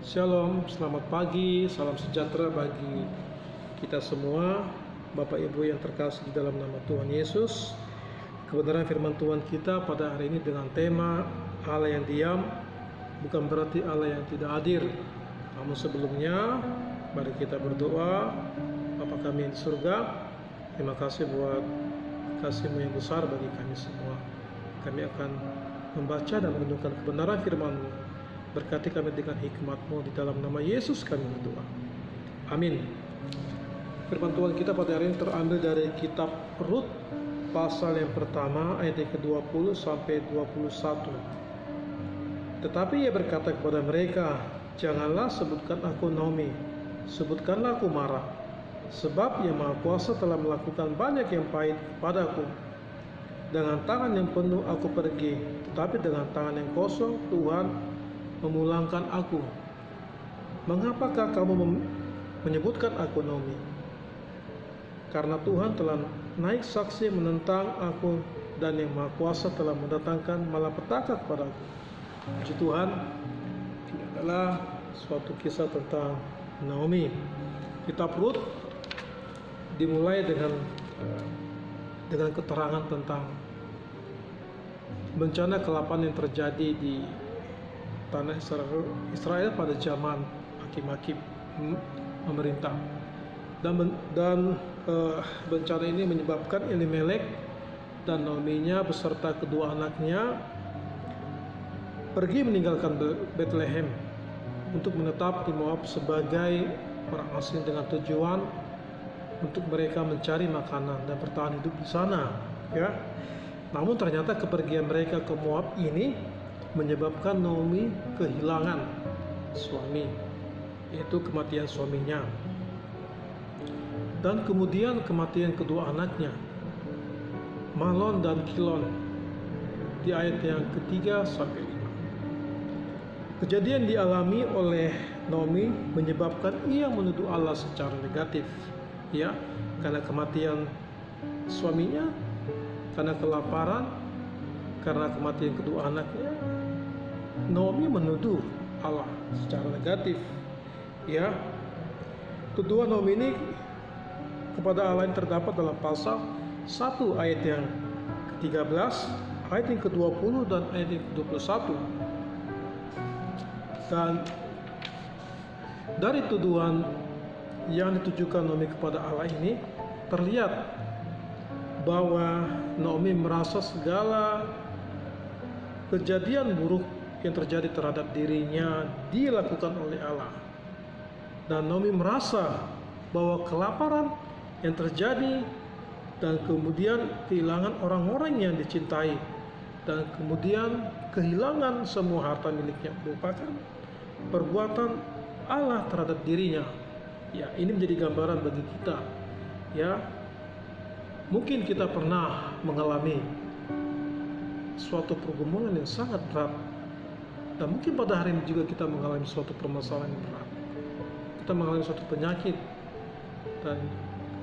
Shalom, selamat pagi, salam sejahtera bagi kita semua, Bapak Ibu yang terkasih di dalam nama Tuhan Yesus. Kebenaran firman Tuhan kita pada hari ini dengan tema Allah yang diam bukan berarti Allah yang tidak hadir. Namun sebelumnya, mari kita berdoa. Bapa kami yang di surga, terima kasih buat kasih-Mu yang besar bagi kami semua. Kami akan membaca dan merenungkan kebenaran firman-Mu. Berkati kami dengan hikmat-Mu, di dalam nama Yesus kami berdoa. Amin. Firman Tuhan kita pada hari ini terambil dari kitab Rut pasal yang pertama ayat yang ke-20 sampai 21. Tetapi ia berkata kepada mereka, "Janganlah sebutkan aku Naomi, sebutkanlah aku Mara, sebab Yang Maha Kuasa telah melakukan banyak yang pahit kepadaku. Dengan tangan yang penuh aku pergi, tetapi dengan tangan yang kosong Tuhan memulangkan aku. Mengapakah kamu menyebutkan aku Naomi? Karena Tuhan telah naik saksi menentang aku, dan Yang Maha Kuasa telah mendatangkan malapetaka kepadaku." Puji Tuhan, ini adalah suatu kisah tentang Naomi. Kitab Rut dimulai dengan keterangan tentang bencana kelaparan yang terjadi di tanah Israel pada zaman hakim-hakim memerintah, dan bencana ini menyebabkan Elimelek dan Naomi-nya beserta kedua anaknya pergi meninggalkan Bethlehem untuk menetap di Moab sebagai orang asing dengan tujuan untuk mereka mencari makanan dan bertahan hidup di sana, ya. Namun ternyata kepergian mereka ke Moab ini menyebabkan Naomi kehilangan suami, yaitu kematian suaminya, dan kemudian kematian kedua anaknya, Mahlon dan Kilon, di ayat yang ketiga sampai 5. Kejadian dialami oleh Naomi menyebabkan ia menuduh Allah secara negatif, ya, karena kematian suaminya, karena kelaparan, karena kematian kedua anaknya. Naomi menuduh Allah secara negatif, ya. Tuduhan Naomi ini kepada Allah yang terdapat dalam pasal 1 ayat yang ke-13, ayat yang ke-20 dan ayat yang ke-21. Dan dari tuduhan yang ditujukan Naomi kepada Allah ini terlihat bahwa Naomi merasa segala kejadian buruk yang terjadi terhadap dirinya dilakukan oleh Allah. Dan Naomi merasa bahwa kelaparan yang terjadi dan kemudian kehilangan orang-orang yang dicintai dan kemudian kehilangan semua harta miliknya merupakan perbuatan Allah terhadap dirinya. Ya, ini menjadi gambaran bagi kita, ya. Mungkin kita pernah mengalami suatu pergumulan yang sangat berat, dan mungkin pada hari ini juga kita mengalami suatu permasalahan yang berat. Kita mengalami suatu penyakit, dan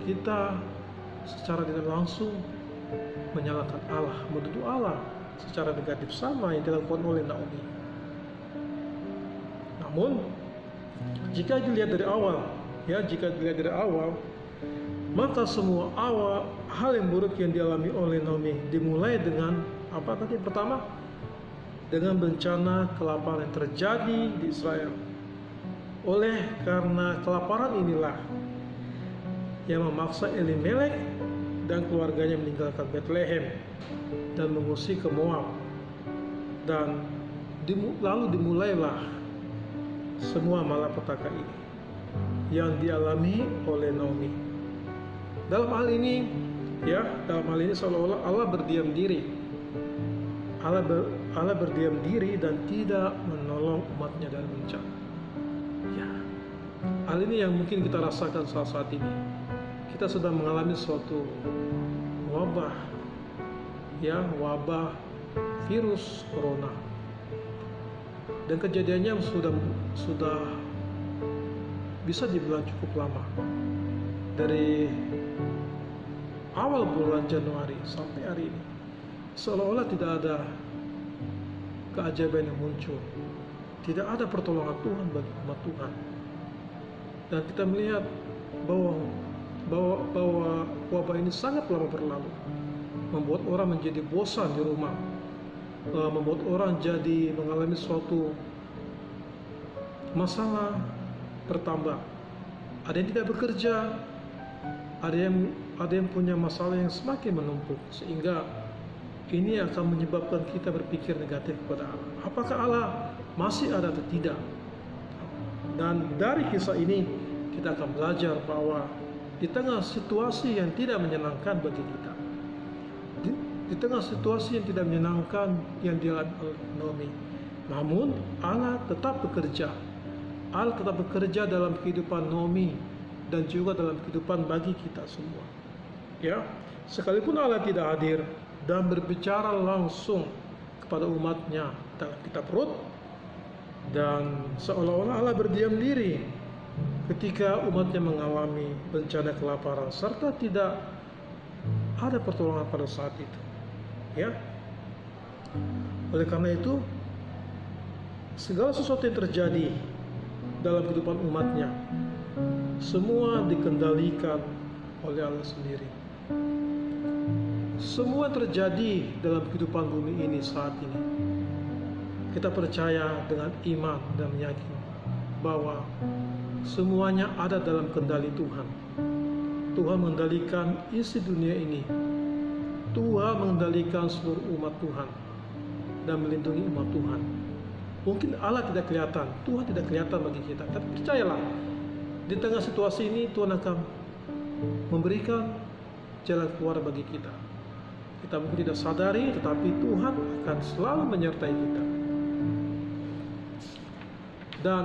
kita secara tidak langsung menyalahkan Allah, menuduh Allah secara negatif, sama yang dilakukan oleh Naomi. Namun jika dilihat dari awal, maka semua hal yang buruk yang dialami oleh Naomi dimulai dengan apa tadi? Pertama, dengan bencana kelaparan yang terjadi di Israel. Oleh karena kelaparan inilah yang memaksa Elimelek dan keluarganya meninggalkan Bethlehem dan mengungsi ke Moab. Dan lalu dimulailah semua malapetaka ini yang dialami oleh Naomi. Dalam hal ini seolah-olah Allah berdiam diri. Allah berdiam diri dan tidak menolong umatnya dari bencana. Ya, hal ini yang mungkin kita rasakan saat ini. Kita sedang mengalami suatu wabah, ya, wabah virus corona, dan kejadiannya sudah bisa dibilang cukup lama, dari awal bulan Januari sampai hari ini. Seolah-olah tidak ada keajaiban yang muncul. tidak ada pertolongan Tuhan bagi umat Tuhan. Dan kita melihat bahwa wabah ini sangat lama berlalu, membuat orang menjadi bosan di rumah, membuat orang jadi mengalami suatu masalah bertambah. Ada yang tidak bekerja, ada yang punya masalah yang semakin menumpuk, sehingga ini akan menyebabkan kita berpikir negatif kepada Allah. Apakah Allah masih ada atau tidak? Dan dari kisah ini kita akan belajar bahwa di tengah situasi yang tidak menyenangkan bagi kita, di tengah situasi yang tidak menyenangkan yang dialami oleh Naomi, namun Allah tetap bekerja. Allah tetap bekerja dalam kehidupan Naomi dan juga dalam kehidupan bagi kita semua. Ya, sekalipun Allah tidak hadir dan berbicara langsung kepada umatnya dalam kitab Rut, dan seolah-olah Allah berdiam diri ketika umatnya mengalami bencana kelaparan serta tidak ada pertolongan pada saat itu. Ya, oleh karena itu segala sesuatu yang terjadi dalam kehidupan umatnya semua dikendalikan oleh Allah sendiri. Semua terjadi dalam kehidupan bumi ini saat ini, kita percaya dengan iman dan meyakini bahwa semuanya ada dalam kendali Tuhan. Tuhan mengendalikan isi dunia ini. Tuhan mengendalikan seluruh umat Tuhan dan melindungi umat Tuhan. Mungkin Allah tidak kelihatan, Tuhan tidak kelihatan bagi kita, tapi percayalah, di tengah situasi ini Tuhan akan memberikan jalan keluar bagi kita. Kita mungkin tidak sadari, tetapi Tuhan akan selalu menyertai kita. Dan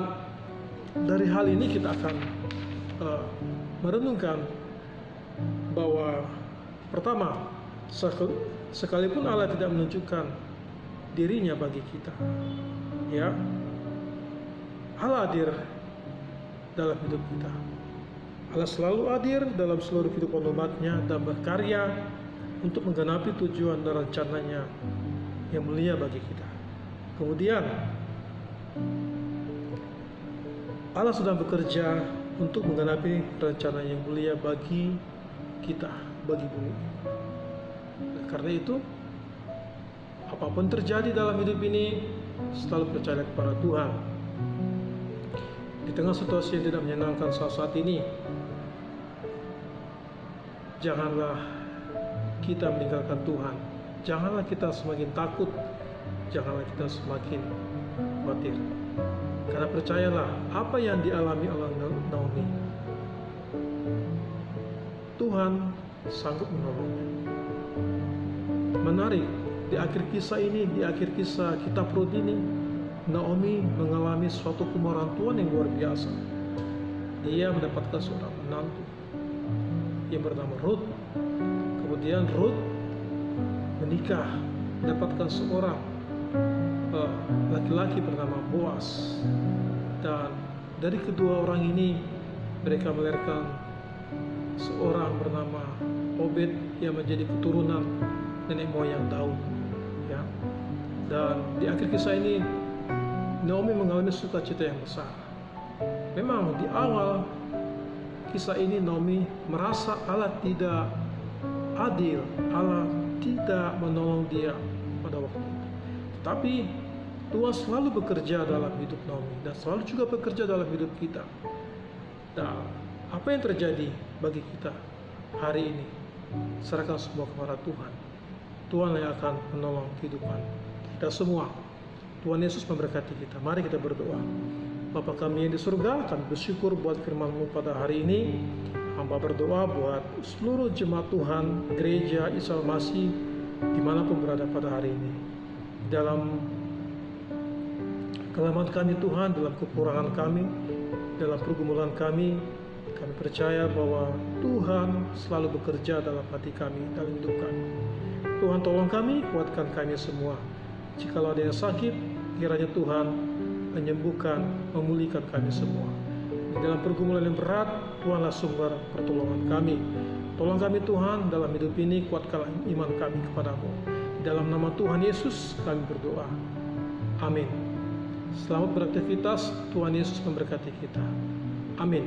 dari hal ini kita akan merenungkan bahwa pertama, sekalipun Allah tidak menunjukkan dirinya bagi kita, ya, Allah hadir dalam hidup kita. Allah selalu hadir dalam seluruh kehidupan umatnya dan berkarya untuk menggenapi tujuan dan rencananya yang mulia bagi kita. Kemudian Allah sedang bekerja untuk menggenapi rencana yang mulia bagi kita, bagi bumi. Karena itu, apapun terjadi dalam hidup ini, selalu percaya kepada Tuhan. Di tengah situasi yang tidak menyenangkan saat ini, janganlah kita meninggalkan Tuhan. Janganlah kita semakin takut, janganlah kita semakin khawatir. Karena percayalah, apa yang dialami oleh Naomi, Tuhan sanggup menolongnya. Menarik, di akhir kisah ini, di akhir kisah kitab Rut ini, Naomi mengalami suatu kemurahan Tuhan yang luar biasa. Dia mendapatkan seorang menantu yang bernama Rut. Kemudian Rut menikah, mendapatkan seorang laki-laki bernama Boas. Dan dari kedua orang ini mereka melahirkan seorang bernama Obed yang menjadi keturunan nenek moyang Daud, ya. Dan di akhir kisah ini Naomi mengalami sukacita yang besar. Memang di awal kisah ini Naomi merasa Allah tidak adil, Allah tidak menolong dia pada waktu itu. Tapi Tuhan selalu bekerja dalam hidup Naomi dan selalu juga bekerja dalam hidup kita. Dan apa yang terjadi bagi kita hari ini, serahkan semua kepada Tuhan. Tuhan yang akan menolong kehidupan kita semua. Tuhan Yesus memberkati kita. Mari kita berdoa. Bapa kami yang di surga, kami bersyukur buat firman-Mu pada hari ini. Hamba berdoa buat seluruh jemaat Tuhan, gereja Isa Masih dimanapun berada pada hari ini. Dalam kelemahan kami Tuhan, dalam kekurangan kami, dalam pergumulan kami percaya bahwa Tuhan selalu bekerja dalam hati kami, dalam hidup kami. Tuhan tolong kami, kuatkan kami semua. Jikalau ada yang sakit, kiranya Tuhan menyembuhkan, memulihkan kami semua. Di dalam pergumulan yang berat, Tuhanlah sumber pertolongan kami. Tolong kami Tuhan dalam hidup ini, kuatkanlah iman kami kepadamu. Dalam nama Tuhan Yesus kami berdoa. Amin. Selamat beraktivitas, Tuhan Yesus memberkati kita. Amin.